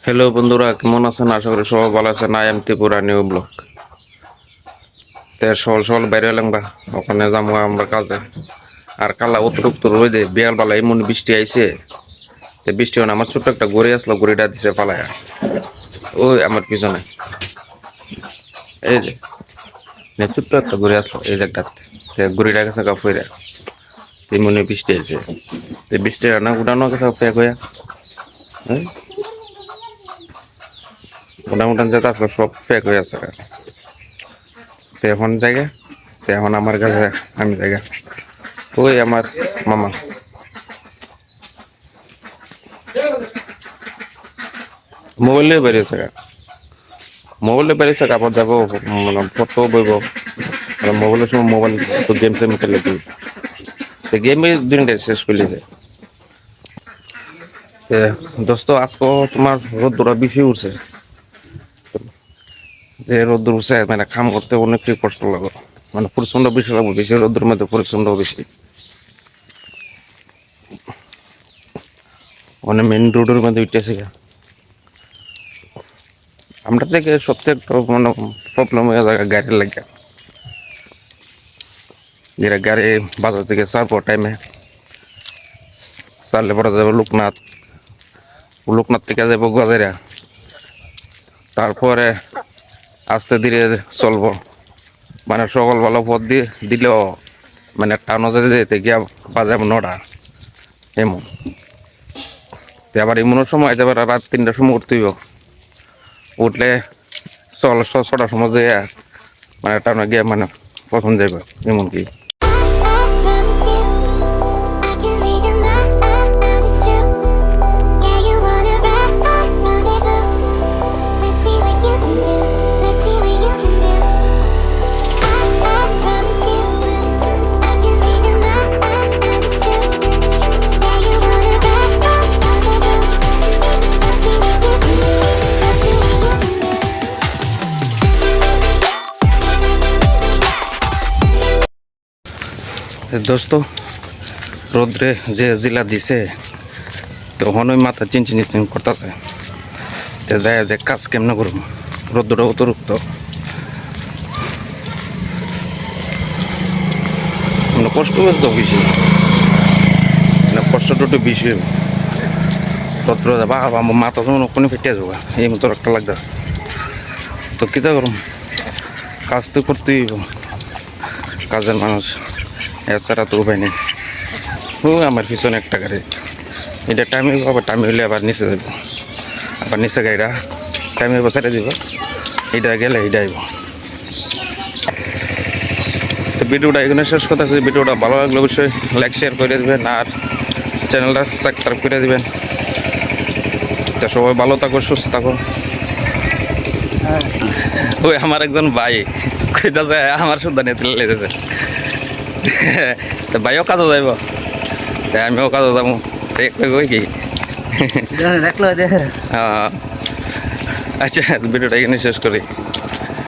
Hello বন্ধুরা, কেমন আছেন? আশা করি সবাই ভালো আছেন। I am Tripura new blog. সকাল সকাল বাইরে এলাম গা, ওখানে যাবো আমরা কাজে। আর কালা অতিরিক্ত রোদে বিয়ালবেলা এমন বৃষ্টি আইছে। বৃষ্টি মানে আমার ছোট্ট একটা গড়ি আসলো, গড়িটা দিছে পালায়া ওই আমার পিছনে। এই যে ছোট্ট একটা গড়ি আসলো এই জায়গাটাতে, গড়িটা গেছে গা ফইরা। এমনি বৃষ্টি আইছে, বৃষ্টি না উঠানো গেছে ফেক হইয়া। হ্যাঁ, মোটামুটি যেটা আসলো সব ফেক হয়ে আছে। তো এখন জায়গা, তো এখন আমার কাছে আমি জায়গা ওই আমার মামা মোবাইলে বেরিয়েছে, মোবাইলে বেরিয়েছে কাপড় যাবো মানে ফটো বইব। মোবাইলের সময় মোবাইল তো গেম টেম খেলে দিই, তো গেমে দিনটা শেষ করলেছে। দোস্ত আজকে তোমার রোদ্দুরা বেশি উঠছে, যে রোদ্দুর উঠছে মানে কাম করতে অনেকটাই কষ্ট লাগে, মানে পরিশ্রম বেশি লাগবে, বেশি রোদ্দুর মধ্যে পরিশ্রম বেশি। মানে মেন রোডের মধ্যে উঠতেছে। আমরা থেকে সবথেকে মানে প্রবলেম হয়ে যায় গাড়ির লাগে, যেটা গাড়ি বাজার থেকে ছাড়বো টাইমে ছাড়লে পরে যাবো লোকনাথ, লোকনাথ থেকে যাবো গজারিয়া, তারপরে আস্তে ধীরে চলবো। মানে সকালবেলা পথ দিয়ে দিলেও মানে টাউনে যেতে যেতে গিয়া বাজাবো 9টা এমন। আবার এমনের সময় যাবে রাত 3টার সময় উঠতে হইব, উঠলে 6টার সময় যে মানে টাউনে গিয়ে মানে পছন্দ যাবে এমন কি। দোস্ত রোদ্রে যে জিলা দিছে, তখন ওই মাথা চিনচিন করতেছে, যায় যে কাজ কেমন করবো, রোদ্রটা অতিরিক্ত মানে কষ্ট তো বেশি, মানে কষ্টটা একটু বেশি। রোদ্র বা আমার মাথা যখন ওখানে ফেটে যাবো এই মতো একটা লাগবে। তো কীটা করুম, কাজ তো করতেই হইব, কাজের মানুষ, এছাড়া তো উপায় নেই। ও আমার পিছনে একটা গাড়ি, এটা টাইমে আবার টাইমে হইলে আবার নিচে যাব, আবার নিচে গাড়িটা টাইমে বসাই দিব, এইটা গেলে এইটা আইব। তো ভিডিওটা এখানে শেষ কথা আছে। ভিডিওটা ভালো লাগলে অবশ্যই লাইক শেয়ার করে দেবেন আর চ্যানেলটা সাবস্ক্রাইব করে দেবেন। তো সবাই ভালো থাকো, সুস্থ থাকো। ওই আমার একজন ভাই কইতাছে আমার সুদ্ধা নিয়ে তুলে লেগেছে, তো ভাইও কাজও যাইব, তাই আমিও কাজও যাবো। কই কি দেখলো, আচ্ছা ভিডিওটা এখানে শেষ করি।